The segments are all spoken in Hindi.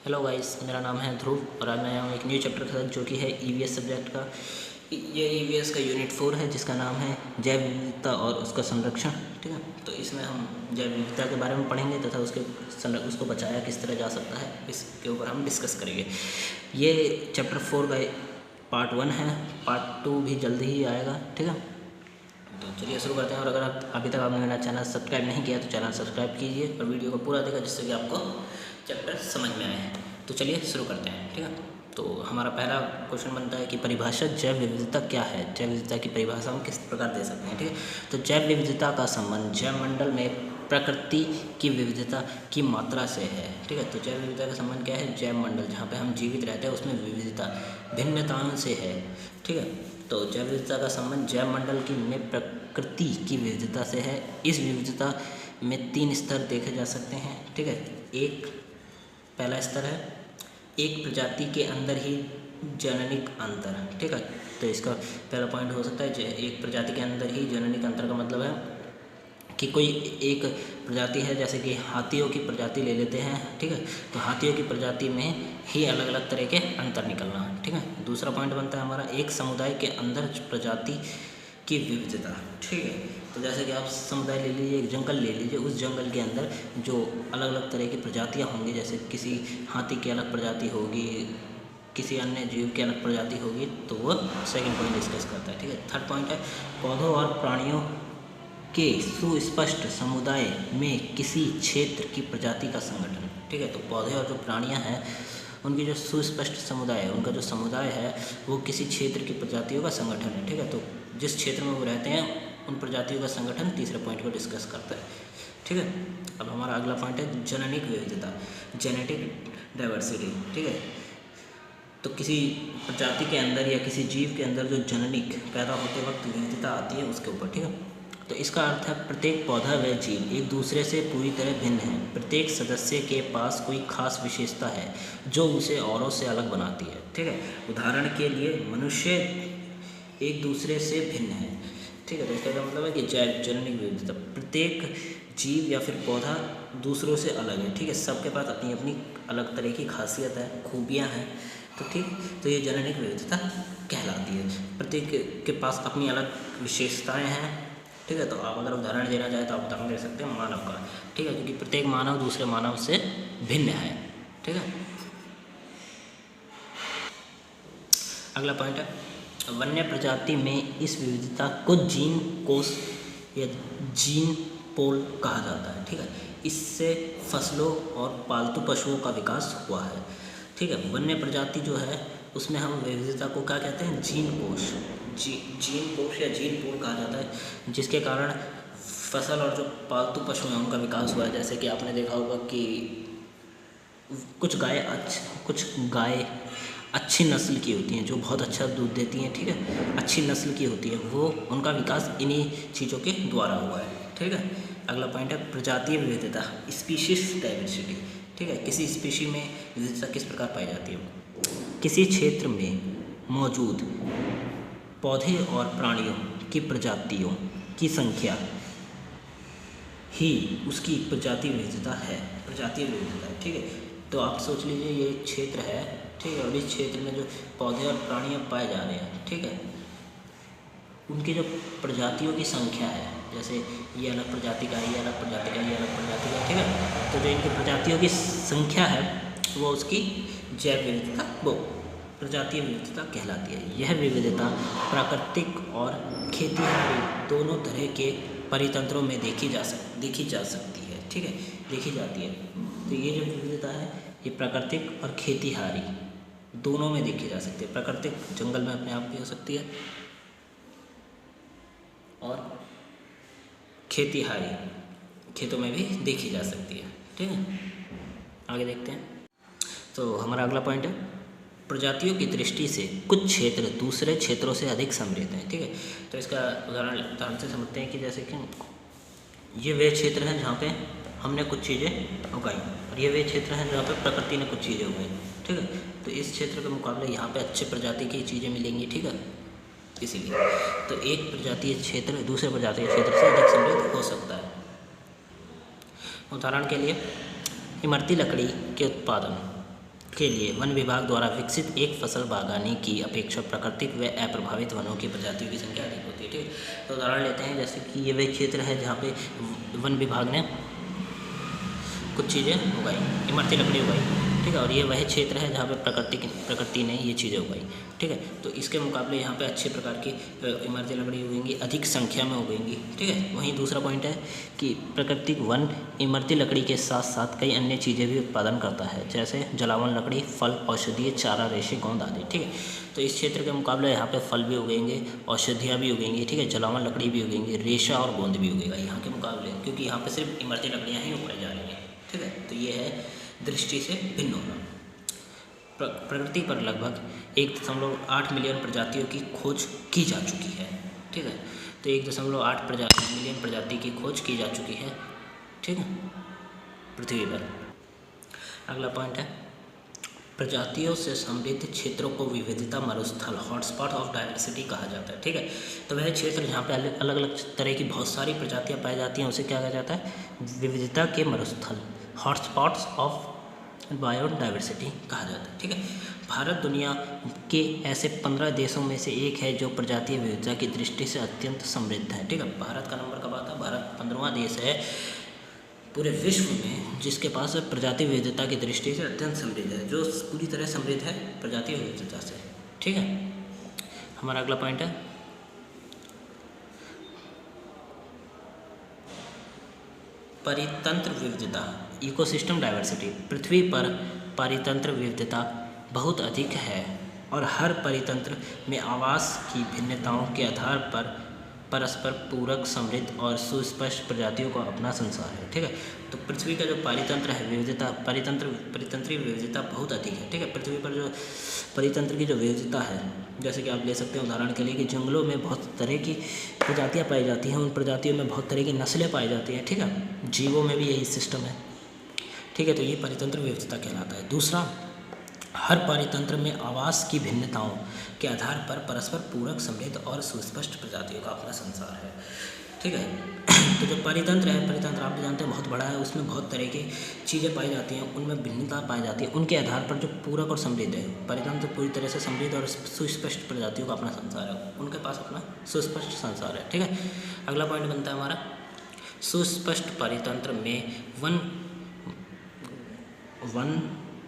हेलो गाइस, मेरा नाम है ध्रुव और आज मैं आया हूँ एक न्यू चैप्टर के साथ जो कि है ईवीएस सब्जेक्ट का। ये ईवीएस का यूनिट 4 है जिसका नाम है जैव विविधता और उसका संरक्षण। ठीक है, तो इसमें हम जैव विविधता के बारे में पढ़ेंगे तथा उसको बचाया किस तरह जा सकता है, इसके ऊपर हम डिस्कस करेंगे। ये चैप्टर 4 का पार्ट 1 है, पार्ट 2 भी जल्दी ही आएगा। ठीक है, तो चलिए शुरू करते हैं। और अगर आप अभी तक आपने मेरा चैनल सब्सक्राइब नहीं किया तो चैनल सब्सक्राइब कीजिए और वीडियो को पूरा देखा जिससे कि आपको चैप्टर समझ में आए। तो चलिए शुरू करते हैं। ठीक है, तो हमारा पहला क्वेश्चन बनता है कि परिभाषा जैव विविधता क्या है। जैव विविधता की परिभाषा हम किस प्रकार दे सकते हैं। ठीक है, तो जैव विविधता का संबंध जैव मंडल में प्रकृति की विविधता की मात्रा से है। ठीक है, तो जैव विविधता का संबंध क्या है, जैव मंडल जहाँ पे हम जीवित रहते हैं उसमें विविधता भिन्नताओं से है। ठीक है, तो जैव विविधता का संबंध जैव मंडल की में प्रकृति की विविधता से है। इस विविधता में 3 स्तर देखे जा सकते हैं। ठीक है, एक पहला स्तर है एक प्रजाति के अंदर ही जननिक अंतर। ठीक है, तो इसका पहला पॉइंट हो सकता है एक प्रजाति के अंदर ही जननिक अंतर का मतलब है कि कोई एक प्रजाति है, जैसे कि हाथियों की प्रजाति ले लेते हैं। ठीक है, तो हाथियों की प्रजाति में ही अलग अलग तरह के अंतर निकलना। ठीक है, दूसरा पॉइंट बनता है हमारा एक समुदाय के अंदर प्रजाति की विविधता। ठीक है, तो जैसे कि आप समुदाय ले लीजिए, एक जंगल ले लीजिए, उस जंगल के अंदर जो अलग अलग तरह की प्रजातियाँ होंगी, जैसे किसी हाथी की अलग प्रजाति होगी, किसी अन्य जीव की अलग प्रजाति होगी, तो वो सेकंड पॉइंट डिस्कस करता है। ठीक है, थर्ड पॉइंट है पौधों और प्राणियों के सुस्पष्ट समुदाय में किसी क्षेत्र की प्रजाति का संगठन। ठीक है, तो पौधे और जो प्राणियाँ हैं उनकी जो सुस्पष्ट समुदाय है, उनका जो समुदाय है वो किसी क्षेत्र की प्रजातियों का संगठन है। ठीक है, तो जिस क्षेत्र में वो रहते हैं उन प्रजातियों का संगठन तीसरे पॉइंट को डिस्कस करता है। ठीक है, अब हमारा अगला पॉइंट है जेनेटिक विविधता, जेनेटिक डाइवर्सिटी। ठीक है, तो किसी प्रजाति के अंदर या किसी जीव के अंदर जो जेनेटिक पैदा होते वक्त विविधता आती है उसके ऊपर। ठीक है, तो इसका अर्थ है प्रत्येक पौधा व जीव एक दूसरे से पूरी तरह भिन्न है। प्रत्येक सदस्य के पास कोई खास विशेषता है जो उसे औरों से अलग बनाती है। ठीक है, उदाहरण के लिए मनुष्य एक दूसरे से भिन्न है। ठीक है, तो इसका मतलब है कि जेनेटिक विविधता, प्रत्येक जीव या फिर पौधा दूसरों से अलग है। ठीक है, सबके पास अपनी अपनी अलग तरह की खासियत है, खूबियाँ हैं। तो ठीक, तो ये जेनेटिक विविधता कहलाती है। प्रत्येक के पास अपनी अलग विशेषताएं हैं। ठीक है, तो आप अगर उदाहरण देना चाहें तो आप उदाहरण दे सकते हैं मानव का। ठीक है, क्योंकि प्रत्येक मानव दूसरे मानव से भिन्न है। ठीक है, अगला पॉइंट है वन्य प्रजाति में इस विविधता को जीन कोष या जीन पोल कहा जाता है। ठीक है, इससे फसलों और पालतू पशुओं का विकास हुआ है। ठीक है, वन्य प्रजाति जो है उसमें हम विविधता को क्या कहते हैं, जीन कोष, जीन कोष या जीन पोल कहा जाता है, जिसके कारण फसल और जो पालतू पशु हैं उनका विकास हुआ है। जैसे कि आपने देखा होगा कि कुछ गाय अच्छी नस्ल की होती हैं जो बहुत अच्छा दूध देती हैं। ठीक है, अच्छी नस्ल की होती है, वो उनका विकास इन्हीं चीज़ों के द्वारा हुआ है। ठीक है, अगला पॉइंट है प्रजातीय विविधता, स्पीशीज डाइवर्सिटी। ठीक है, किसी स्पीशी में विविधता किस प्रकार पाई जाती है, किसी क्षेत्र में मौजूद पौधे और प्राणियों की प्रजातियों की संख्या ही उसकी प्रजातीय विविधता है। प्रजातीय विविधता, ठीक है, तो आप सोच लीजिए ये एक क्षेत्र है। ठीक है, और इस क्षेत्र में जो पौधे और प्राणियाँ पाए जा रहे हैं, ठीक है, उनकी जो प्रजातियों की संख्या है, जैसे ये अलग प्रजाति का, ये अलग प्रजाति का, ये अलग प्रजाति का। ठीक है, तो जो इनकी प्रजातियों की संख्या है वो उसकी जैव विविधता, वो प्रजातीय विविधता कहलाती है। यह विविधता प्राकृतिक और खेतीहारी दोनों तरह के परितंत्रों में देखी जा सकती है। ठीक है, देखी जाती है। तो ये जो विविधता है ये प्राकृतिक और खेतीहारी दोनों में देखी जा सकती है। प्राकृतिक जंगल में अपने आप भी हो सकती है और खेतीहारी खेतों में भी देखी जा सकती है। ठीक है, आगे देखते हैं। तो हमारा अगला पॉइंट है प्रजातियों की दृष्टि से कुछ क्षेत्र दूसरे क्षेत्रों से अधिक समृद्ध हैं। ठीक है, तो इसका उदाहरण से समझते हैं कि जैसे कि ये वे क्षेत्र हैं जहाँ पे हमने कुछ चीज़ें उगाई और ये वे क्षेत्र हैं जहाँ पे प्रकृति ने कुछ चीज़ें उगाई। ठीक है, तो इस क्षेत्र के मुकाबले यहाँ पे अच्छे प्रजाति की चीज़ें मिलेंगी। ठीक है, इसीलिए तो एक प्रजातीय क्षेत्र दूसरे प्रजातीय क्षेत्र से अधिक समृद्ध हो सकता है। उदाहरण के लिए इमरती लकड़ी के उत्पादन, के लिए वन विभाग द्वारा विकसित एक फसल बागवानी की अपेक्षा प्राकृतिक व अप्रभावित वनों की प्रजातियों की संख्या अधिक होती है। ठीक है, तो उदाहरण लेते हैं, जैसे कि ये वह क्षेत्र है जहाँ पे वन विभाग ने कुछ चीज़ें उगाई, इमरती लकड़ी उगाई। ठीक है, और ये वह क्षेत्र है जहाँ पे प्रकृति ने ये चीज़ें उगाई। ठीक है, तो इसके मुकाबले यहाँ पे अच्छे प्रकार की इमरती लकड़ी उगेंगी, अधिक संख्या में उगेंगी। ठीक है, वहीं दूसरा पॉइंट है कि प्राकृतिक वन इमरती लकड़ी के साथ साथ कई अन्य चीज़ें भी उत्पादन करता है, जैसे जलावन लकड़ी, फल, औषधीय, चारा, रेशे, गोंद आदि। ठीक है, तो इस क्षेत्र के मुकाबले यहाँ पे फल भी उगेंगे, औषधियाँ भी उगेंगी। ठीक है, जलावन लकड़ी भी उगेंगी, रेशा और गोंद भी उगेगा यहाँ के मुकाबले, क्योंकि यहाँ पे सिर्फ इमरती लकड़ियाँ ही उगाई जा रही हैं। ठीक है, तो ये है दृष्टि से भिन्न होना। प्रकृति पर लगभग 1.8 मिलियन प्रजातियों की खोज की जा चुकी है। ठीक है, तो 1.8 मिलियन प्रजाति की खोज की जा चुकी है। ठीक है, पृथ्वी पर। अगला पॉइंट है, प्रजातियों से समृद्ध क्षेत्रों को विविधता मरुस्थल, हॉटस्पॉट ऑफ डाइवर्सिटी कहा जाता है। ठीक है, तो वह क्षेत्र जहाँ पे अलग अलग तरह की बहुत सारी प्रजातियाँ पाई जाती हैं उसे क्या कहा जाता है? विविधता के मरुस्थल, हॉटस्पॉट्स ऑफ बायोडाइवर्सिटी कहा जाता है। ठीक है, भारत दुनिया के ऐसे 15 देशों में से एक है जो प्रजातीय विविधता की दृष्टि से अत्यंत समृद्ध है। ठीक है, भारत का नंबर कब आता है? भारत 15वां देश है पूरे विश्व में जिसके पास प्रजातीय विविधता की दृष्टि से अत्यंत समृद्ध है, जो पूरी तरह समृद्ध है प्रजातीय विविधता से। ठीक है, हमारा अगला पॉइंट है परितंत्र विविधता, इकोसिस्टम डाइवर्सिटी। पृथ्वी पर परितंत्र विविधता बहुत अधिक है और हर परितंत्र में आवास की भिन्नताओं के आधार पर परस्पर पूरक, समृद्ध और सुस्पष्ट प्रजातियों का अपना संसार है। ठीक है, तो पृथ्वी का जो परितंत्र है विविधता, परितंत्रीय विविधता बहुत अधिक है। ठीक है, पृथ्वी पर जो परितंत्र की जो विविधता है, जैसे कि आप ले सकते हैं उदाहरण के लिए कि जंगलों में बहुत तरह की प्रजातियाँ पाई जाती हैं, उन प्रजातियों में बहुत तरह की नस्लें पाई जाती हैं। ठीक है, जीवों में भी यही सिस्टम है। ठीक है, तो ये परितंत्र विविधता कहलाता है। दूसरा, हर परितंत्र में आवास की भिन्नताओं के आधार पर परस्पर पूरक, समृद्ध और सुस्पष्ट प्रजातियों का अपना संसार है। ठीक है, तो जो परितंत्र है, परितंत्र आप जानते हैं बहुत बड़ा है, उसमें बहुत तरह की चीज़ें पाई जाती हैं, उनमें भिन्नता पाई जाती है, उनके आधार पर जो पूरक और समृद्ध है, परितंत्र पूरी तरह से समृद्ध और सुस्पष्ट प्रजातियों का अपना संसार है, उनके पास अपना सुस्पष्ट संसार है। ठीक है, अगला पॉइंट बनता है हमारा सुस्पष्ट परितंत्र में वन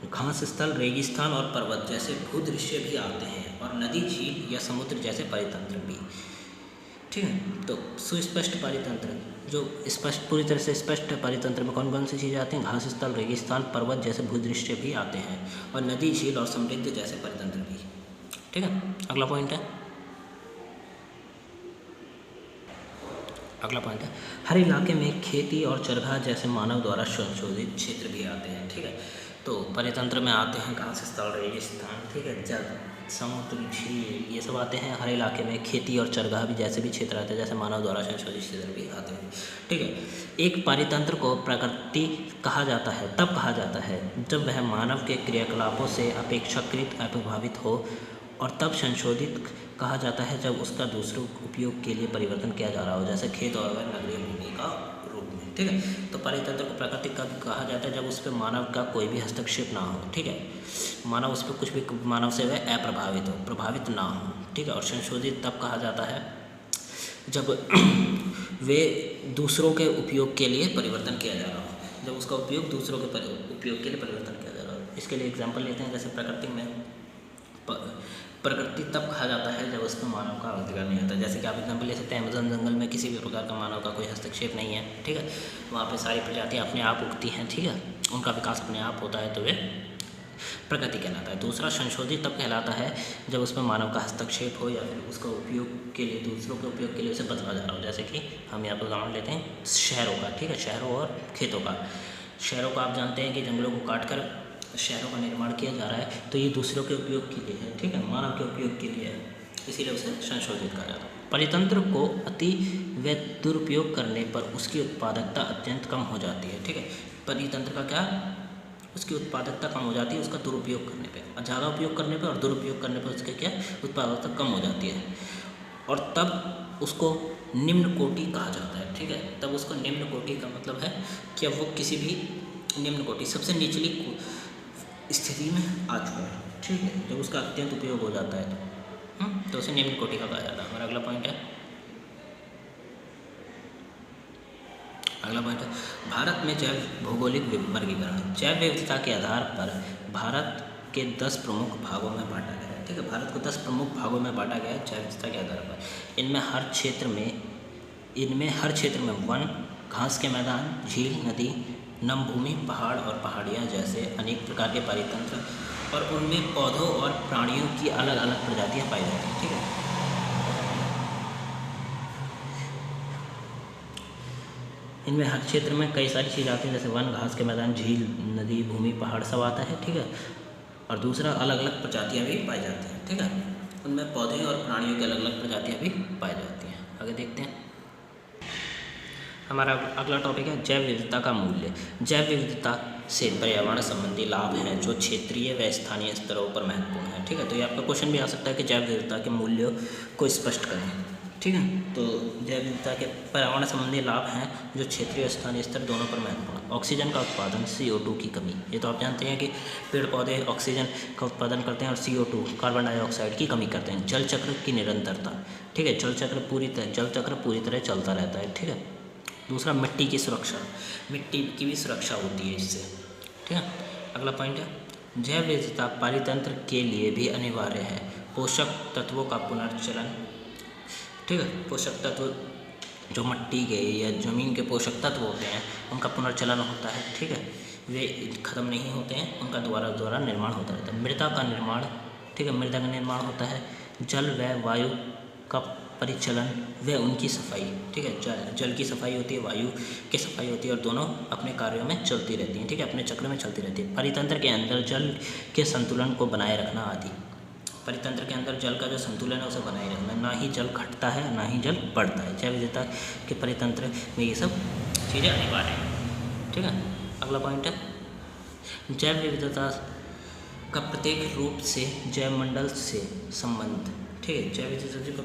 घास स्थल, रेगिस्तान और पर्वत जैसे भूदृश्य भी आते हैं और नदी, झील या समुद्र जैसे परितंत्र भी। ठीक है, तो सुस्पष्ट परितंत्र, जो स्पष्ट पूरी तरह से स्पष्ट परितंत्र में कौन कौन सी चीज़ें आती हैं? घास स्थल, रेगिस्तान, पर्वत जैसे भूदृश्य भी आते हैं और नदी, झील और समृद्ध जैसे परितंत्र भी। ठीक है, अगला पॉइंट है हर इलाके में खेती और चरगाह जैसे मानव द्वारा संशोधित क्षेत्र भी आते हैं। ठीक है, तो परितंत्र में आते हैं घास स्थल, रेगिस्तान, ठीक है, जल, समुद्र, झील, ये सब आते हैं। हर इलाके में खेती और चरगाह भी जैसे भी क्षेत्र आते हैं, जैसे मानव द्वारा संशोधित क्षेत्र भी आते हैं। ठीक है, एक परितंत्र को प्रकृति कहा जाता है, तब कहा जाता है जब वह मानव के क्रियाकलापों से अपेक्षाकृत अप्रभावित हो, और तब संशोधित कहा जाता है जब उसका दूसरों उपयोग के लिए परिवर्तन किया जा रहा हो, जैसे खेत और नगरीय भूमि का रूप में। ठीक है, तो परितंत्र को प्राकृतिक कब कहा जाता है? जब उस पर मानव का कोई भी हस्तक्षेप ना हो। ठीक है, मानव उस पर कुछ भी, मानव से वह अप्रभावित हो, प्रभावित ना हो। ठीक है, और संशोधित तब कहा जाता है जब वे दूसरों के उपयोग के लिए परिवर्तन किया जा रहा हो, जब उसका उपयोग दूसरों के उपयोग के लिए परिवर्तन किया जा रहा हो। इसके लिए एग्जाम्पल लेते हैं, जैसे प्रकृति तब कहा जाता है जब उसमें मानव का अधिकार नहीं होता। जैसे कि आप एग्जाम्पल ले सकते हैं, अमेज़न जंगल में किसी भी प्रकार का मानव का कोई हस्तक्षेप नहीं है। ठीक है, वहाँ पे सारी प्रजातियाँ अपने आप उगती हैं। ठीक है, उनका विकास अपने आप होता है, तो वे प्रकृति कहलाता है। दूसरा, संशोधित तब कहलाता है जब उसमें मानव का हस्तक्षेप हो या फिर उसका उपयोग के लिए, दूसरों के उपयोग के लिए उसे बदला जा रहा हो। जैसे कि हम यहाँ पर उदाहरण लेते हैं शहरों का। ठीक है, शहरों और खेतों का। शहरों का आप जानते हैं कि जंगलों को काट कर शहरों का निर्माण किया जा रहा है, तो ये दूसरों के उपयोग के लिए है। ठीक है, मानव के उपयोग के लिए है, इसीलिए उसे संशोधित कहा जाता है। परितंत्र को अति व दुरुपयोग करने पर उसकी उत्पादकता अत्यंत कम हो जाती है। ठीक है, परितंत्र का क्या, उसकी उत्पादकता कम हो जाती है उसका दुरुपयोग करने पर, ज़्यादा उपयोग करने पर और दुरुपयोग करने पर उसके क्या उत्पादकता कम हो जाती है, और तब उसको निम्न कोटि कहा जाता है। ठीक है, तब उसको निम्न कोटि का मतलब है कि अब वो किसी भी निम्न कोटि, सबसे निचली स्थिति में आ चुका है, ठीक है, जब उसका अत्यंत उपयोग हो जाता है तो उसे निम्न कोटि का कहा जाता है। हमारा अगला पॉइंट है भारत में जैव भौगोलिक वर्गीकरण। जैव विविधता के आधार पर भारत के 10 प्रमुख भागों में बांटा गया है, ठीक है, भारत को 10 प्रमुख भागों में बांटा गया है जैव विविधता के आधार पर। इनमें हर क्षेत्र में वन, घास के मैदान, झील, नदी, नम भूमि, पहाड़ और पहाड़ियाँ जैसे अनेक प्रकार के पारितंत्र और उनमें पौधों और प्राणियों की अलग अलग प्रजातियाँ पाई जाती हैं, ठीक है। इनमें हर क्षेत्र में कई सारी चीज़ें आती हैं, जैसे वन, घास के मैदान, झील, नदी, भूमि, पहाड़ सब आता है, ठीक है। और दूसरा अलग अलग प्रजातियाँ भी पाई जाती हैं, ठीक है। उनमें पौधे और प्राणियों की अलग अलग प्रजातियाँ भी पाई जाती हैं। आगे देखते हैं। हमारा अगला टॉपिक है जैव विविधता का मूल्य। जैव विविधता से पर्यावरण संबंधी लाभ हैं जो क्षेत्रीय व स्थानीय स्तरों पर महत्वपूर्ण है, ठीक है। तो ये आपका क्वेश्चन भी आ सकता है कि जैव विविधता के मूल्यों को स्पष्ट करें, ठीक है। तो जैव विविधता के पर्यावरण संबंधी लाभ हैं जो क्षेत्रीय और स्थानीय स्तर दोनों पर महत्वपूर्ण है। ऑक्सीजन का उत्पादन, CO2 की कमी, ये तो आप जानते हैं कि पेड़ पौधे ऑक्सीजन का उत्पादन करते हैं और CO2 कार्बन डाइऑक्साइड की कमी करते हैं। जल चक्र की निरंतरता, ठीक है, जल चक्र पूरी तरह चलता रहता है, ठीक है। दूसरा मिट्टी की सुरक्षा, मिट्टी की भी सुरक्षा होती है इससे, ठीक है। अगला पॉइंट है जैव विविधता पारितंत्र के लिए भी अनिवार्य है। पोषक तत्वों का पुनर्चलन, ठीक है, पोषक तत्व जो मिट्टी के या ज़मीन के पोषक तत्व होते हैं उनका पुनर्चलन होता है, ठीक है, वे खत्म नहीं होते हैं, उनका दोबारा निर्माण होता रहता है। मृदा का निर्माण, ठीक है, मृदा का निर्माण होता है। जल व वायु का परिचलन व उनकी सफाई, ठीक है, जल की सफाई होती है, वायु की सफाई होती है और दोनों अपने कार्यों में चलती रहती हैं, ठीक है, अपने चक्र में चलती रहती है। परितंत्र के अंदर जल के संतुलन को बनाए रखना आदि, परितंत्र के अंदर जल का जो संतुलन है उसे बनाए रखना, ना ही जल घटता है ना ही जल बढ़ता है। जैव विविधता के परितंत्र में ये सब चीज़ें अनिवार्य हैं, ठीक है। अगला पॉइंट है जैव विविधता का प्रत्येक रूप से जैवमंडल से संबंध, ठीक है, जैव विविधता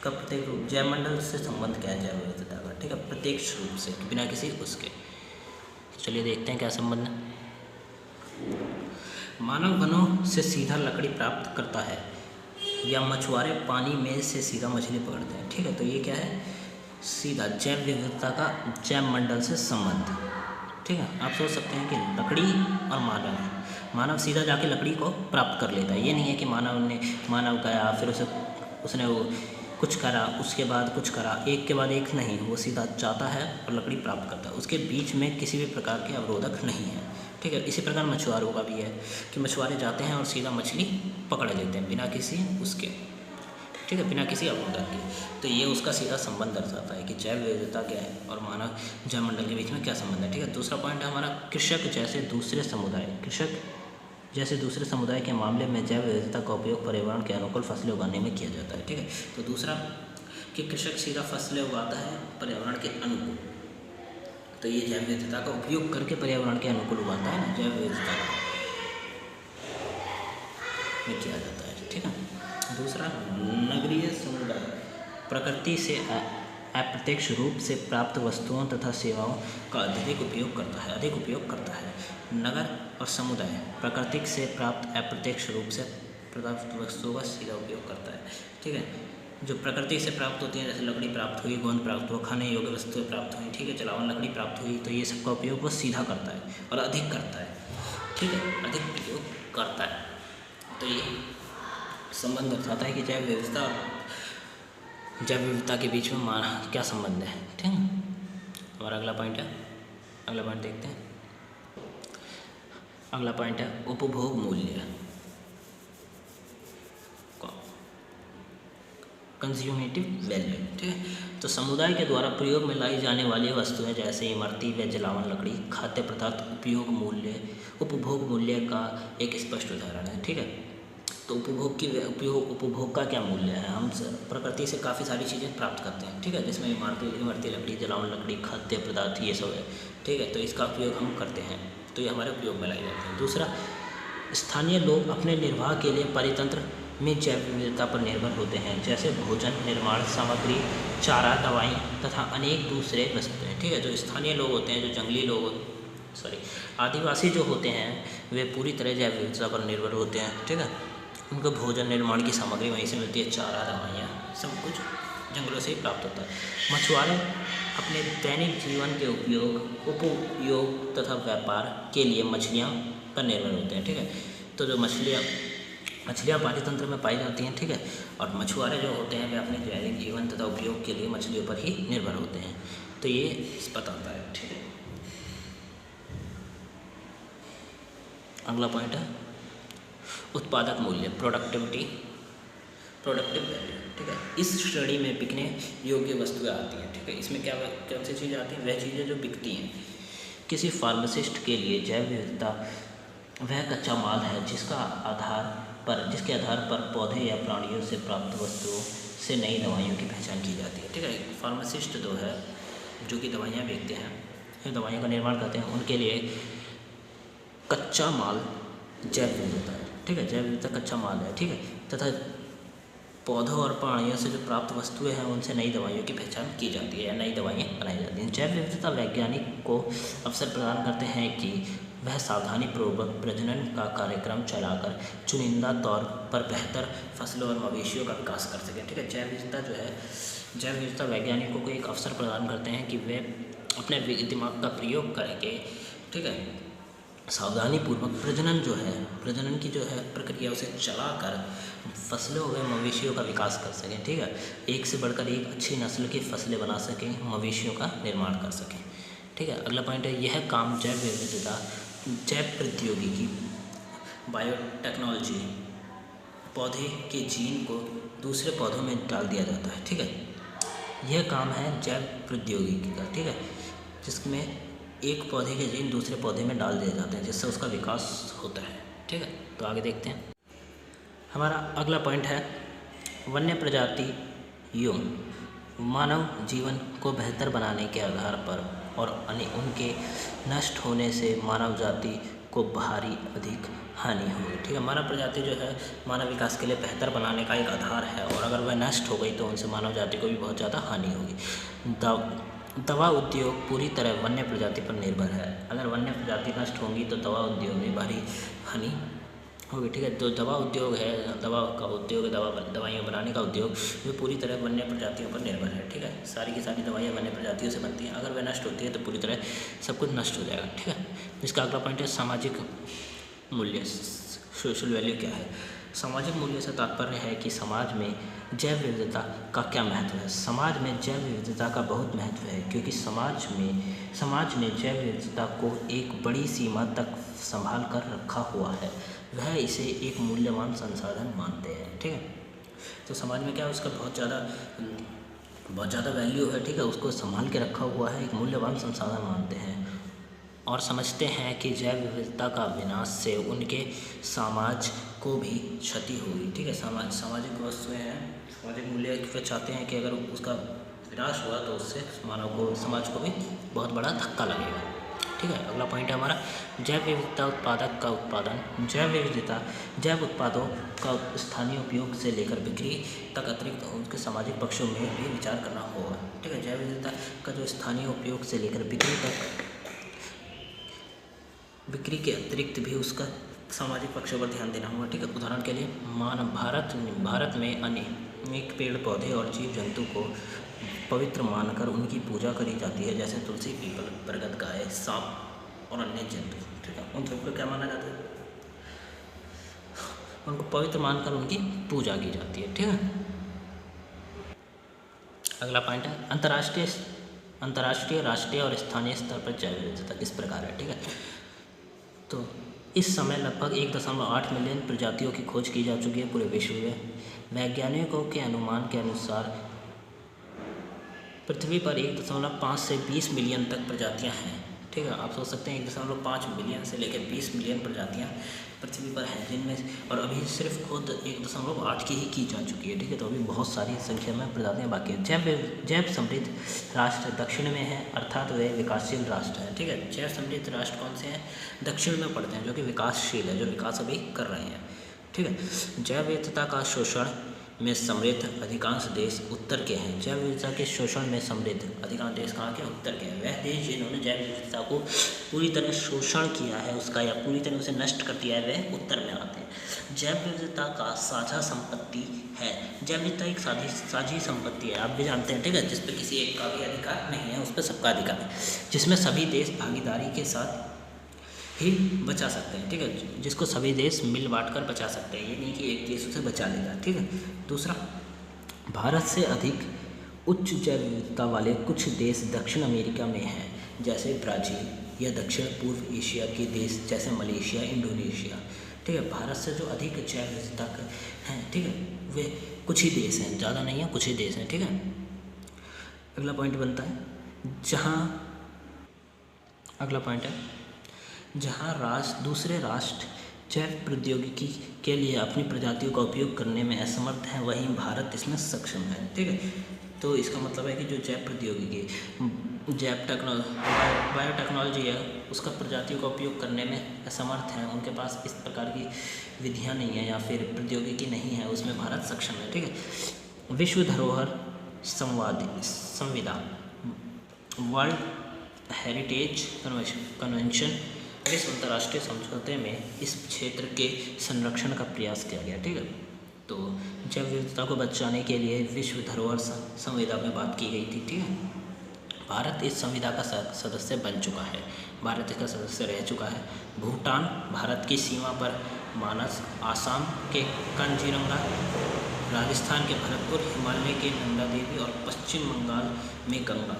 का प्रत्येक रूप, जैवमंडल से संबंध क्या है जैव विविधता का, ठीक है, प्रत्यक्ष रूप से बिना किसी उसके। चलिए देखते हैं क्या संबंध है। मानव वनों से सीधा लकड़ी प्राप्त करता है या मछुआरे पानी में से सीधा मछली पकड़ते हैं, ठीक है। तो ये क्या है, सीधा जैव विविधता का जैव मंडल से संबंध, ठीक है। आप सोच सकते हैं कि लकड़ी और मानव सीधा जाके लकड़ी को प्राप्त कर लेता है। ये नहीं है कि मानव गया फिर उसने वो कुछ करा उसके बाद कुछ करा, एक के बाद एक नहीं, वो सीधा जाता है और लकड़ी प्राप्त करता है, उसके बीच में किसी भी प्रकार के अवरोधक नहीं है, ठीक है। इसी प्रकार मछुआरों का भी है कि मछुआरे जाते हैं और सीधा मछली पकड़ लेते हैं बिना किसी उसके, ठीक है, बिना किसी अवरोधक के। तो ये उसका सीधा संबंध दर्शाता है कि जैव विविधता क्या है और मानव जैवमंडल के बीच में क्या संबंध है, ठीक है। दूसरा पॉइंट है हमारा कृषक जैसे दूसरे समुदाय के मामले में जैव विविधता का उपयोग पर्यावरण के अनुकूल फसलें उगाने में किया जाता है, ठीक है। तो दूसरा कि कृषक सीधा फसलें उगाता है पर्यावरण के अनुकूल, तो ये जैव विविधता का उपयोग करके पर्यावरण के अनुकूल उगाता है ना, जैव विविधता में किया जाता है, ठीक है। दूसरा नगरीय समुदाय प्रकृति से अप्रत्यक्ष रूप से प्राप्त वस्तुओं तथा सेवाओं का अधिक उपयोग करता है। नगर और समुदाय प्रकृति से प्राप्त अप्रत्यक्ष रूप से प्राप्त वस्तुओं का सीधा उपयोग करता है, ठीक है। जो प्रकृति से प्राप्त होती है, जैसे लकड़ी प्राप्त हुई, गोंद प्राप्त हुआ, खाने योग्य वस्तुएं प्राप्त हुई, ठीक है, जलावन लकड़ी प्राप्त हुई, तो ये सबका उपयोग वो सीधा करता है और अधिक करता है, ठीक है, अधिक उपयोग करता है। तो ये संबंध दर्शाता है कि जैव विविधता के बीच में क्या संबंध है, ठीक है। हमारा अगला पॉइंट देखते हैं। अगला पॉइंट है उपभोग मूल्य, कंज्यूमेटिव वैल्यू, ठीक है। तो समुदाय के द्वारा प्रयोग में लाई जाने वाली वस्तुएं जैसे इमरती व जलावन लकड़ी, खाद्य पदार्थ उपभोग मूल्य का एक स्पष्ट उदाहरण है, ठीक है। तो उपभोग का क्या मूल्य है, हम प्रकृति से काफ़ी सारी चीज़ें प्राप्त करते हैं, ठीक है, जिसमें इमरती लकड़ी, जलावन लकड़ी, खाद्य पदार्थ ये सब है, ठीक है। तो इसका उपयोग हम करते हैं, तो ये हमारे उपयोग में लाई जाते हैं। दूसरा, स्थानीय लोग अपने निर्वाह के लिए परितंत्र में जैव विविधता पर निर्भर होते हैं, जैसे भोजन, निर्माण सामग्री, चारा, दवाई तथा अनेक दूसरे वस्तुएं, ठीक है। जो स्थानीय लोग होते हैं, जो जंगली लोग आदिवासी जो होते हैं वे पूरी तरह जैव विविधता पर निर्भर होते हैं, ठीक है। उनको भोजन निर्माण की सामग्री वहीं से मिलती है, चारा, दवाइयाँ, सब कुछ जंगलों से ही प्राप्त होता है। मछुआरे अपने दैनिक जीवन के उपयोग तथा व्यापार के लिए मछलियाँ पर निर्भर होते हैं, ठीक है। तो जो मछलियाँ पानी तंत्र में पाई जाती हैं, ठीक है। और मछुआरे जो होते हैं वे अपने दैनिक जीवन तथा उपयोग के लिए मछलियों पर ही निर्भर होते हैं। तो ये बताता है, ठीक है। अगला पॉइंट है उत्पादक मूल्य, प्रोडक्टिव वैल्यू, ठीक है। इस श्रेणी में बिकने योग्य वस्तुएं आती हैं, ठीक है। इसमें क्या कौन सी चीज़ें आती हैं? वह चीज़ें जो बिकती हैं। किसी फार्मासिस्ट के लिए जैव विविधता वह कच्चा माल है जिसके आधार पर पौधे या प्राणियों से प्राप्त वस्तुओं से नई दवाइयों की पहचान की जाती है, ठीक है। फार्मासिस्ट जो है, जो कि दवाइयाँ बेचते हैं, दवाइयों का निर्माण करते हैं, उनके लिए कच्चा माल जैव विविधता है, ठीक है। जैव विविधता कच्चा माल है, ठीक है। तथा पौधों और प्राणियों से जो प्राप्त वस्तुएं हैं उनसे नई दवाइयों की पहचान की जाती है या नई दवाइयाँ बनाई जाती हैं। जैव विविधता वैज्ञानिक को अवसर प्रदान करते हैं कि वह सावधानीपूर्वक प्रजनन का कार्यक्रम चलाकर चुनिंदा तौर पर बेहतर फसलों और मवेशियों का विकास कर सकें, ठीक है। जैव विविधता वैज्ञानिकों को एक अवसर प्रदान करते हैं कि वे अपने दिमाग का प्रयोग करके, ठीक है, सावधानीपूर्वक प्रजनन की जो है प्रक्रिया उसे चलाकर फसलों व मवेशियों का विकास कर सकें, ठीक है। एक से बढ़कर एक अच्छी नस्ल की फसलें बना सकें, मवेशियों का निर्माण कर सकें, ठीक है। अगला पॉइंट है यह काम जैव विविधता, जैव प्रौद्योगिकी, बायोटेक्नोलॉजी, पौधे के जीन को दूसरे पौधों में डाल दिया जाता है, ठीक है। यह काम है जैव प्रौद्योगिकी का, ठीक है, जिसमें एक पौधे के जीन दूसरे पौधे में डाल दिए जाते हैं जिससे उसका विकास होता है, ठीक है। तो आगे देखते हैं। हमारा अगला पॉइंट है वन्य प्रजातियों मानव जीवन को बेहतर बनाने के आधार पर और उनके नष्ट होने से मानव जाति को भारी अधिक हानि होगी, ठीक है। मानव प्रजाति जो है मानव विकास के लिए बेहतर बनाने का एक आधार है और अगर वह नष्ट हो गई तो उनसे मानव जाति को भी बहुत ज़्यादा हानि होगी। दवा उद्योग पूरी तरह वन्य प्रजाति पर निर्भर है। अगर वन्य प्रजाति नष्ट होंगी तो दवा उद्योग में भारी हानि होगी, ठीक है। तो दवा उद्योग है, दवाइयाँ बनाने का उद्योग, वो पूरी तरह वन्य प्रजातियों पर निर्भर है, ठीक है। सारी की सारी दवाइयाँ वन्य प्रजातियों से बनती हैं। अगर वह नष्ट होती है तो पूरी तरह सब कुछ नष्ट हो जाएगा, ठीक है। इसका अगला पॉइंट है सामाजिक मूल्य, सोशल वैल्यू क्या है। सामाजिक मूल्य से तात्पर्य है कि समाज में जैव विविधता का क्या महत्व है। समाज में जैव विविधता का बहुत महत्व है क्योंकि समाज ने जैव विविधता को एक बड़ी सीमा तक संभाल कर रखा हुआ है। वह इसे एक मूल्यवान संसाधन मानते हैं, ठीक है। तो समाज में क्या है, उसका बहुत ज़्यादा वैल्यू है, ठीक है। उसको संभाल के रखा हुआ है, एक मूल्यवान संसाधन मानते हैं और समझते हैं कि जैव विविधता का विनाश से उनके समाज को भी क्षति होगी, ठीक है। सामाजिक वस्तुएं हैं, सामाजिक मूल्य चाहते हैं कि अगर उसका विनाश हुआ तो उससे समाज को भी बहुत बड़ा धक्का लगेगा, ठीक है। अगला पॉइंट है हमारा जैव विविधता उत्पादक का उत्पादन। जैव उत्पादों का स्थानीय उपयोग से लेकर बिक्री तक अतिरिक्त उनके सामाजिक पक्षों में भी विचार करना होगा, ठीक है। जैव विविधता का जो स्थानीय उपयोग से लेकर बिक्री के अतिरिक्त भी उसका सामाजिक पक्षों पर ध्यान देना होगा, ठीक है। उदाहरण के लिए भारत में अनेक पेड़ पौधे और जीव जंतु को पवित्र मानकर उनकी पूजा करी जाती है, जैसे तुलसी, पीपल, बरगद, गाय, सांप और अन्य जंतु, ठीक है। उन सबको क्या माना जाता है? उनको पवित्र मानकर उनकी पूजा की जाती है, ठीक है। अगला पॉइंट है अंतर्राष्ट्रीय, राष्ट्रीय और स्थानीय स्तर पर जैव विविधता किस प्रकार है, ठीक है। तो इस समय लगभग 1.8 मिलियन प्रजातियों की खोज की जा चुकी है पूरे विश्व में। वैज्ञानिकों के अनुमान के अनुसार पृथ्वी पर 1.5 से 20 मिलियन तक प्रजातियां हैं, ठीक है। आप सोच सकते हैं 1.5 मिलियन से लेकर 20 मिलियन प्रजातियां पृथ्वी पर हैं, जिनमें और अभी सिर्फ खुद 1.8 की जा चुकी है, ठीक है। तो अभी बहुत सारी संख्या में प्रजातियां बाकी हैं। जैव समृद्ध राष्ट्र दक्षिण में है, अर्थात वे विकासशील राष्ट्र हैं, ठीक है। जैव समृद्ध राष्ट्र कौन से हैं? दक्षिण में पड़ते हैं, जो कि विकासशील है, जो विकास अभी कर रहे हैं, ठीक है। जैव विविधता का शोषण में समृद्ध अधिकांश देश उत्तर के हैं। जैव विविधता के शोषण में समृद्ध अधिकांश देश कहाँ के? उत्तर के हैं। वह देश जिन्होंने जैव विविधता को पूरी तरह शोषण किया है उसका, या पूरी तरह उसे नष्ट कर दिया है, वह उत्तर में आते हैं। जैव विविधता का साझा संपत्ति है। जैव विविधता एक साझी संपत्ति है, आप भी जानते हैं, ठीक है, जिस पर किसी एक का भी अधिकार नहीं है, उस पर सबका अधिकार है, जिसमें सभी देश भागीदारी के साथ ही बचा सकते हैं, ठीक है, जिसको सभी देश मिल बांट कर बचा सकते हैं, ये नहीं कि एक देश उसे बचा लेगा, ठीक है। दूसरा, भारत से अधिक उच्च जैव विविधता वाले कुछ देश दक्षिण अमेरिका में हैं, जैसे ब्राज़ील, या दक्षिण पूर्व एशिया के देश जैसे मलेशिया, इंडोनेशिया, ठीक है। भारत से जो अधिक जैव विविधता हैं, ठीक है, वे कुछ ही देश हैं, ज़्यादा नहीं है, कुछ ही देश हैं, ठीक है। अगला पॉइंट बनता है, अगला पॉइंट है, जहाँ दूसरे राष्ट्र जैव प्रौद्योगिकी के लिए अपनी प्रजातियों का उपयोग करने में असमर्थ हैं, वहीं भारत इसमें सक्षम है, ठीक है। तो इसका मतलब है कि जो जैव प्रौद्योगिकी, बायोटेक्नोलॉजी है, उसका प्रजातियों का उपयोग करने में असमर्थ है, उनके पास इस प्रकार की विधियाँ नहीं है या फिर प्रौद्योगिकी नहीं है, उसमें भारत सक्षम है, ठीक है। विश्व धरोहर संविदा, वर्ल्ड हेरिटेज कन्वेंशन, इस अंतर्राष्ट्रीय समझौते में इस क्षेत्र के संरक्षण का प्रयास किया गया, ठीक है। तो जैव विविधता को बचाने के लिए विश्व धरोहर संविदा में बात की गई थी, ठीक है। भारत इस संविदा का सदस्य बन चुका है, भारत इसका सदस्य रह चुका है। भूटान भारत की सीमा पर मानस, आसाम के कांजीरंगा, राजस्थान के भरतपुर, हिमालय के नंदा देवी और पश्चिम बंगाल में गंगा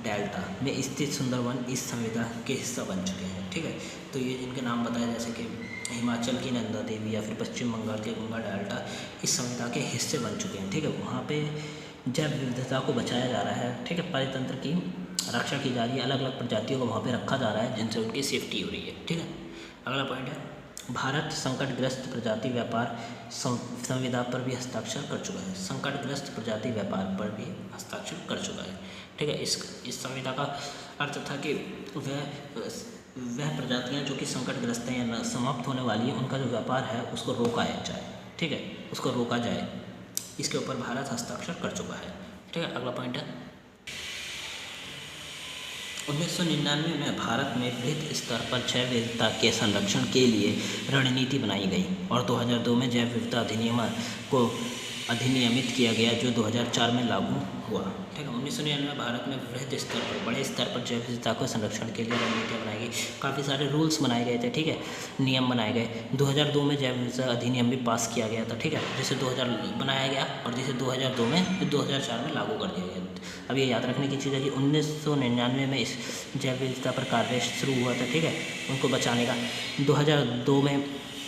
डेल्टा में स्थित सुंदरवन इस संविदा के हिस्सा बन चुके हैं, ठीक है। तो ये जिनके नाम बताए, जैसे कि हिमाचल की नंदा देवी या फिर पश्चिम बंगाल के गंगा डेल्टा इस संविदा के हिस्से बन चुके हैं, ठीक है। वहाँ पे जैव विविधता को बचाया जा रहा है, ठीक है, परितंत्र की रक्षा की जा रही है, अलग अलग प्रजातियों को वहाँ पे रखा जा रहा है जिनसे उनकी सेफ्टी हो रही है, ठीक है। अगला पॉइंट है, भारत संकटग्रस्त प्रजाति व्यापार संविदा पर भी हस्ताक्षर कर चुका है, संकटग्रस्त प्रजाति व्यापार पर भी हस्ताक्षर कर चुका है, ठीक है। इस संविदा का अर्थ था कि वह प्रजातियां जो कि संकटग्रस्त हैं या समाप्त होने वाली हैं, उनका जो व्यापार है उसको रोका जाए, ठीक है, उसको रोका जाए, इसके ऊपर भारत हस्ताक्षर कर चुका है, ठीक है। अगला पॉइंट है, 1999 में भारत में वृहद स्तर पर जैव विविधता के संरक्षण के लिए रणनीति बनाई गई और 2002 में जैव विविधता अधिनियम को अधिनियमित किया गया, जो 2004 में लागू हुआ, ठीक है। 1999 में भारत में वृहद स्तर पर, बड़े स्तर पर जैव विविधता को संरक्षण के लिए रणनीतियाँ बनाई गई, काफ़ी सारे रूल्स बनाए गए थे, ठीक है, नियम बनाए गए। 2002 में जैव विविधता अधिनियम भी पास किया गया था, ठीक है, जिसे 2000 बनाया गया और जिसे 2002 में 2004 में लागू कर दिया गया। अब ये याद रखने की चीज़ है कि 1999 में इस जैव विविधता पर कार्य शुरू हुआ था, ठीक है, उनको बचाने का। 2002 में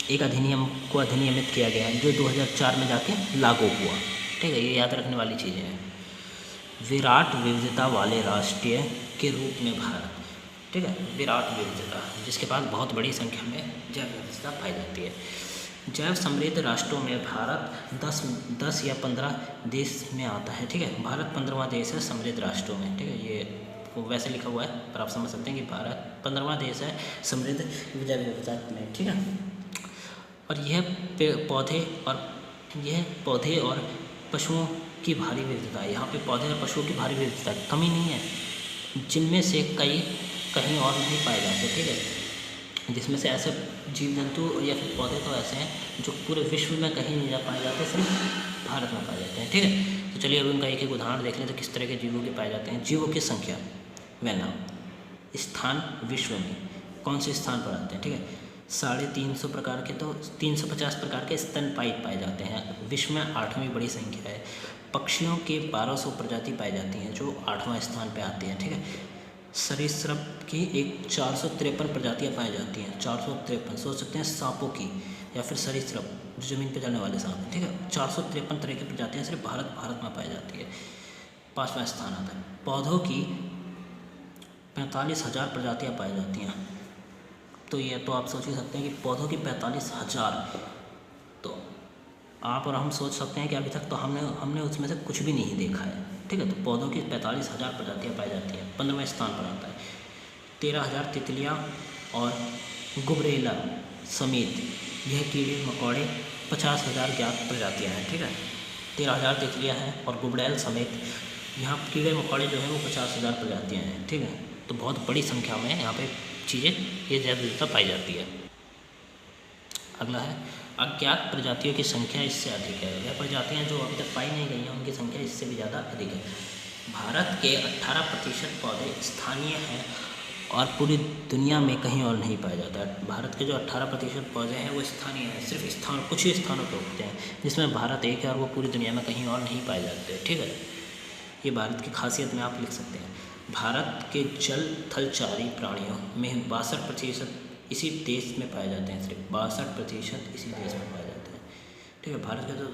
एक अधिनियम को अधिनियमित किया गया जो 2004 में जाके लागू हुआ, ठीक है, ये याद रखने वाली चीज़ें हैं। विराट विविधता वाले राष्ट्र के रूप में भारत, ठीक है, विराट विविधता, जिसके पास बहुत बड़ी संख्या में जैव विविधता पाई जाती है। जैव समृद्ध राष्ट्रों में भारत 10 या 15 देश में आता है, ठीक है, भारत 15वां देश है समृद्ध राष्ट्रों में, ठीक है, ये वैसे लिखा हुआ है पर आप समझ सकते हैं कि भारत 15वां देश है समृद्ध जैव विविधता में, ठीक है। और यह पौधे और पशुओं की भारी विविधता है, यहाँ पे पौधे और पशुओं की भारी विविधता कमी नहीं है, जिनमें से कहीं और नहीं पाए जाते, ठीक है, जिसमें से ऐसे जीव जंतु या फिर पौधे तो ऐसे हैं जो पूरे विश्व में कहीं नहीं पाए जाते, सिर्फ भारत में पाए जाते हैं, ठीक है। तो चलिए अब उनका एक उदाहरण देख लें तो किस तरह के जीवों के पाए जाते हैं। जीवों की संख्या व नाम, स्थान विश्व में कौन से स्थान पर आते हैं, ठीक है, 350 प्रकार के, तो 350 प्रकार के स्तनपायी पाए जाते हैं, विश्व में 8वीं बड़ी संख्या है। पक्षियों के 1200 प्रजाति पाई जाती हैं जो 8वां स्थान पे आती हैं, ठीक है। सरीसृप की एक 453 प्रजातियाँ पाई जाती हैं, 453, सोच सकते हैं सांपों की या फिर सरीसृप जो ज़मीन पे चलने वाले सांप हैं, ठीक है, 453 तरह की प्रजातियाँ सिर्फ भारत में पाई जाती है, 5वां स्थान आता है। पौधों की 45,000 प्रजातियाँ पाई जाती हैं, तो ये तो आप सोच ही सकते हैं कि पौधों की 45,000, तो आप और हम सोच सकते हैं कि अभी तक तो हमने उसमें से कुछ भी नहीं देखा है, ठीक है। तो पौधों की 45,000 प्रजातियाँ पाई जाती हैं, 15वें स्थान पर आता है। 13,000 तितलियाँ और गुबरेला समेत यह कीड़े मकोड़े 50,000 ज्ञात प्रजातियाँ हैं, ठीक है। 13,000 तितलियाँ हैं और गुबरैल समेत यहाँ कीड़े मकोड़े जो हैं वो 50,000 प्रजातियाँ हैं। ठीक है, तो बहुत बड़ी संख्या में यहाँ पे चीज़ें ये जैव विविधता पाई जाती है। अगला है अज्ञात प्रजातियों की संख्या इससे अधिक है। यह प्रजातियाँ जो अभी तक पाई नहीं गई हैं उनकी संख्या इससे भी ज़्यादा अधिक है। भारत के 18% पौधे स्थानीय हैं और पूरी दुनिया में कहीं और नहीं पाया जाता है। भारत के जो 18% पौधे हैं वो स्थानीय हैं, सिर्फ कुछ ही स्थानों पर उगते हैं, जिसमें भारत एक है और वो पूरी दुनिया में कहीं और नहीं पाए जाते। ठीक है, ये भारत की खासियत में आप लिख सकते हैं। भारत के जल थलचारी प्राणियों में 62% इसी देश में पाए जाते हैं, सिर्फ 62% इसी देश में पाए जाते हैं। ठीक है, भारत के जो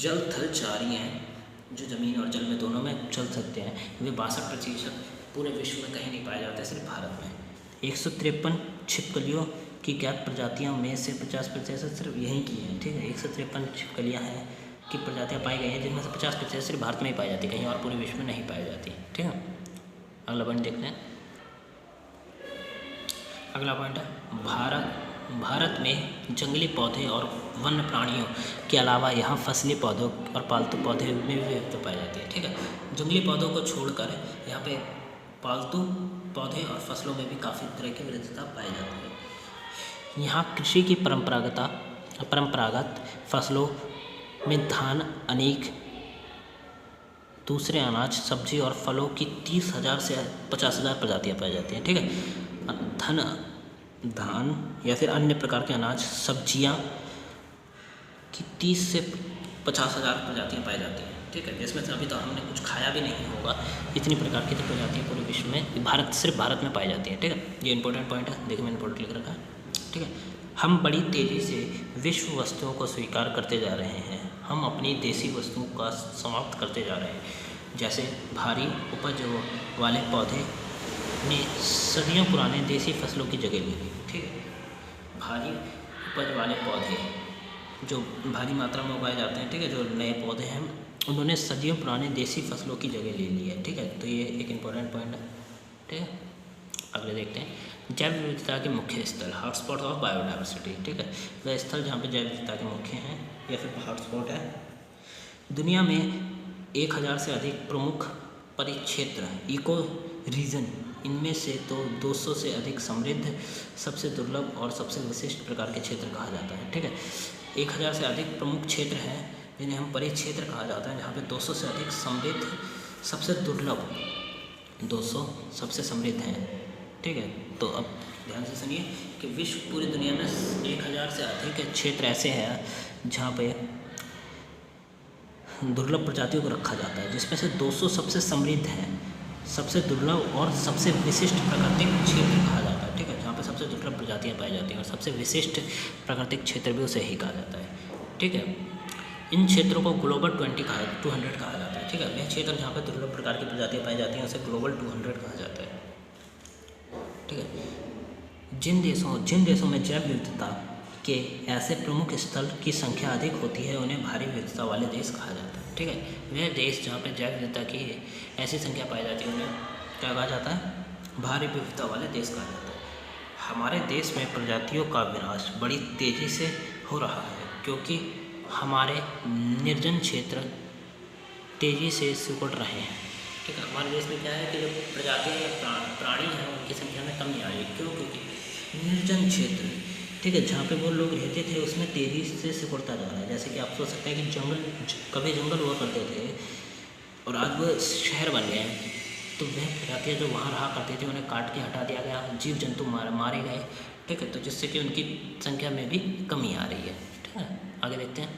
जल थलचारी हैं जो ज़मीन और जल में दोनों में चल सकते हैं, वे 62% पूरे विश्व में कहीं नहीं पाए जाते, सिर्फ भारत में। 153 छिपकलियों की ज्ञात प्रजातियों में से 50% सिर्फ यहीं की हैं। ठीक है, 153 छिपकलियाँ हैं की प्रजातियाँ पाई गई हैं, जिनमें से 50% सिर्फ भारत में ही पाई जाती है, कहीं और पूरे विश्व में नहीं पाई जाती। ठीक है, अगला पॉइंट देखते हैं। अगला पॉइंट है भारत में जंगली पौधे और वन्य प्राणियों के अलावा यहाँ फसली पौधों और पालतू पौधे में भी विविधता पाई जाती है। ठीक है, जंगली पौधों को छोड़कर यहाँ पे पालतू पौधे और फसलों में भी काफ़ी तरह की विविधता पाई जाती है। यहाँ कृषि की परंपरागत फसलों में धान, अनेक दूसरे अनाज, सब्जी और फलों की 30,000 से 50,000 प्रजातियाँ पाई जाती हैं। ठीक है, धान या फिर अन्य प्रकार के अनाज, सब्जियाँ की 30 से 50,000 प्रजातियाँ पाई जाती हैं। ठीक है, जिसमें से अभी तो हमने कुछ खाया भी नहीं होगा, इतनी प्रकार की तो प्रजातियाँ पूरे विश्व में सिर्फ भारत में पाई जाती हैं। ठीक है, ये इंपॉर्टेंट पॉइंट है, देखिए मैंने इंपॉर्टेंट लिख रखा है। ठीक है, हम बड़ी तेज़ी से विश्व वस्तुओं को स्वीकार करते जा रहे हैं। हम अपनी देसी वस्तुओं का समाप्त करते जा रहे हैं, जैसे भारी उपज वाले पौधे ने सदियों पुराने देसी फसलों की जगह ले ली। ठीक है, भारी उपज वाले पौधे जो भारी मात्रा में उगाए जाते हैं, ठीक है, जो नए पौधे हैं उन्होंने सदियों पुराने देसी फसलों की जगह ले ली है। ठीक है, तो ये एक इम्पोर्टेंट पॉइंट है। ठीक है, अगले देखते हैं जैव विविधता के मुख्य स्थल, हॉटस्पॉट ऑफ बायोडाइवर्सिटी। ठीक है, वह स्थल जहाँ पे जैव विविधता के मुख्य हैं या फिर हॉटस्पॉट है। दुनिया में 1000 से अधिक प्रमुख परिक्षेत्र इको रीजन, इनमें से तो 200 से अधिक समृद्ध, सबसे दुर्लभ और सबसे विशिष्ट प्रकार के क्षेत्र कहा जाता है। ठीक है, 1000 से अधिक प्रमुख क्षेत्र हैं जिन्हें हम परिक्षेत्र कहा जाता है, जहाँ पे 200 से अधिक समृद्ध, सबसे दुर्लभ, 200 सबसे समृद्ध हैं। ठीक है, तो अब ध्यान से सुनिए कि विश्व पूरी दुनिया में 1000 से अधिक क्षेत्र ऐसे हैं जहाँ पे दुर्लभ प्रजातियों को रखा जाता है, जिसमें से 200 सबसे समृद्ध हैं, सबसे दुर्लभ और सबसे विशिष्ट प्राकृतिक क्षेत्र कहा जाता है। ठीक है, जहाँ पे सबसे दुर्लभ प्रजातियाँ पाई जाती हैं और सबसे विशिष्ट प्राकृतिक क्षेत्र भी उसे ही कहा जाता है। ठीक है, इन क्षेत्रों को ग्लोबल 200 कहा जाता है। ठीक है, वह क्षेत्र जहाँ पे दुर्लभ प्रकार की प्रजातियाँ पाई जाती हैं उसे ग्लोबल 200 कहा जाता है। ठीक है, जिन देशों में जैव विविधता के ऐसे प्रमुख स्थल की संख्या अधिक होती है उन्हें भारी विविधता वाले देश कहा जाता है। ठीक है, वह देश जहाँ पे जैव विविधता की ऐसी संख्या पाई जाती है उन्हें क्या कहा जाता है? भारी विविधता वाले देश कहा जाता है। हमारे देश में प्रजातियों का विनाश बड़ी तेज़ी से हो रहा है क्योंकि हमारे निर्जन क्षेत्र तेज़ी से सिकुड़ रहे हैं। ठीक है, हमारे देश में क्या है कि जो प्रजातियाँ या प्राणी हैं उनकी संख्या में कमी आ रही है। क्यों? क्योंकि निर्जन क्षेत्र, ठीक है, जहाँ पे वो लोग रहते थे उसमें तेज़ी से सिकुड़ता जा रहा है। जैसे कि आप सोच सकते हैं कि कभी जंगल हुआ करते थे और आज वो शहर बन गए हैं, तो वह प्रजातियाँ जो वहाँ रहा करती थी उन्हें काट के हटा दिया गया, जीव जंतु मारे गए। ठीक है, तो जिससे कि उनकी संख्या में भी कमी आ रही है। ठीक है, आगे देखते हैं।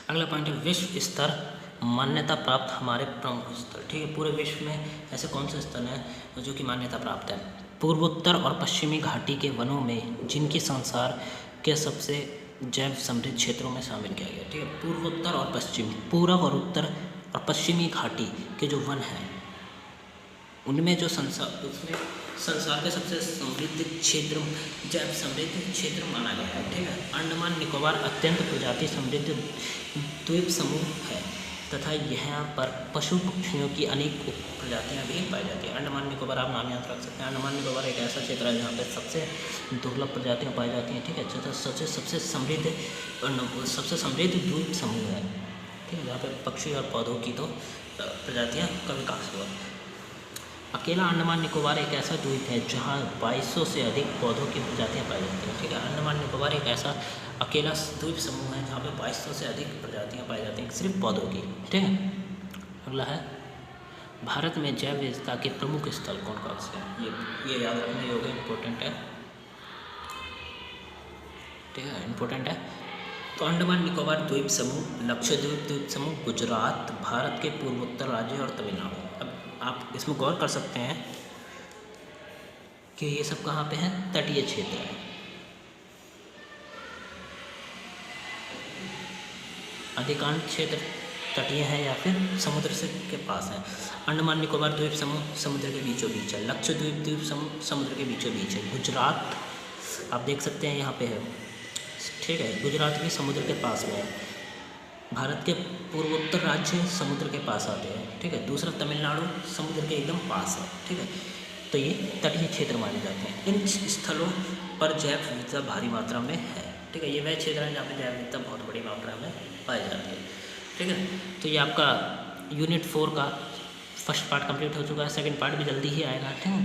अगला पॉइंट है विश्व स्तर मान्यता प्राप्त हमारे प्रमुख स्थल। ठीक है, पूरे विश्व में ऐसे कौन से स्थल हैं जो कि मान्यता प्राप्त है? पूर्वोत्तर और पश्चिमी घाटी के वनों में, जिनकी संसार के सबसे जैव समृद्ध क्षेत्रों में शामिल किया गया। ठीक है, पूर्वोत्तर और पश्चिमी, पूर्व और उत्तर और पश्चिमी घाटी के जो वन हैं उनमें जो संसार के सबसे समृद्ध क्षेत्र, जैव समृद्ध क्षेत्र माना गया है। ठीक है, अंडमान निकोबार अत्यंत प्रजाति समृद्ध द्वीप समूह है तथा यहाँ पर पशु पक्षियों की अनेक प्रजातियाँ भी पाई जाती हैं। अंडमान निकोबार आप नाम याद रख सकते हैं। अंडमान निकोबार एक ऐसा क्षेत्र है जहाँ पे सबसे दुर्लभ प्रजातियाँ पाई जाती हैं, ठीक है। तथा सबसे समृद्ध द्वीप समूह है, ठीक है, जहाँ पे पक्षी और पौधों की तो प्रजातियाँ का विकास हुआ। अकेला अंडमान निकोबार एक ऐसा द्वीप है जहाँ 2200 से अधिक पौधों की प्रजातियाँ पाई जाती हैं, ठीक है। अंडमान निकोबार एक ऐसा अकेला द्वीप समूह है जहाँ पे 2200 से अधिक प्रजातियाँ पाई जाती हैं सिर्फ पौधों की, ठीक है। अगला है, भारत में जैव विविधता के प्रमुख स्थल कौन कौन से हैं? ये याद रखने योग्य इम्पोर्टेंट है, ठीक है, इम्पोर्टेंट है। तो अंडमान निकोबार द्वीप समूह, लक्षद्वीप द्वीप समूह, गुजरात, भारत के पूर्वोत्तर राज्य और तमिलनाडु। अब आप इसमें गौर कर सकते हैं कि ये सब कहाँ पे हैं? तटीय क्षेत्र है। अधिकांश क्षेत्र तटीय है या फिर समुद्र से के पास है। अंडमान निकोबार द्वीप समूह समुद्र के बीचों बीच है। लक्षद्वीप द्वीप समूह समुद्र के बीचों बीच है। गुजरात आप देख सकते हैं यहाँ पे है, ठीक है, गुजरात भी समुद्र के पास में है। भारत के पूर्वोत्तर राज्य समुद्र के पास आते हैं, ठीक है। दूसरा तमिलनाडु समुद्र के एकदम पास है, ठीक है। तो ये तटीय क्षेत्र माने जाते हैं। इन स्थलों पर जैव विविधता भारी मात्रा में है, ठीक है। ये वह क्षेत्र है जहाँ पे जैव विविधता बहुत बड़ी मात्रा में पाई जाती है, ठीक है। तो ये आपका यूनिट 4 का फर्स्ट पार्ट कंप्लीट हो चुका है। सेकंड पार्ट भी जल्दी ही आएगा, ठीक है।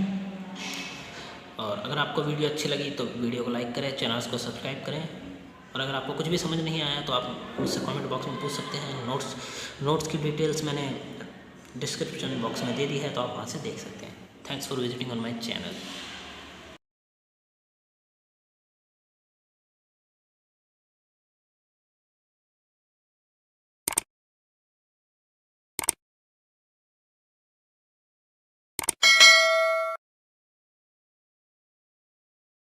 और अगर आपको वीडियो अच्छी लगी तो वीडियो को लाइक करें, चैनल को सब्सक्राइब करें। और अगर आपको कुछ भी समझ नहीं आया तो आप मुझसे कमेंट बॉक्स में पूछ सकते हैं। नोट्स की डिटेल्स मैंने डिस्क्रिप्शन बॉक्स में दे दी है, तो आप वहाँ से देख सकते हैं। Thanks for visiting on my channel.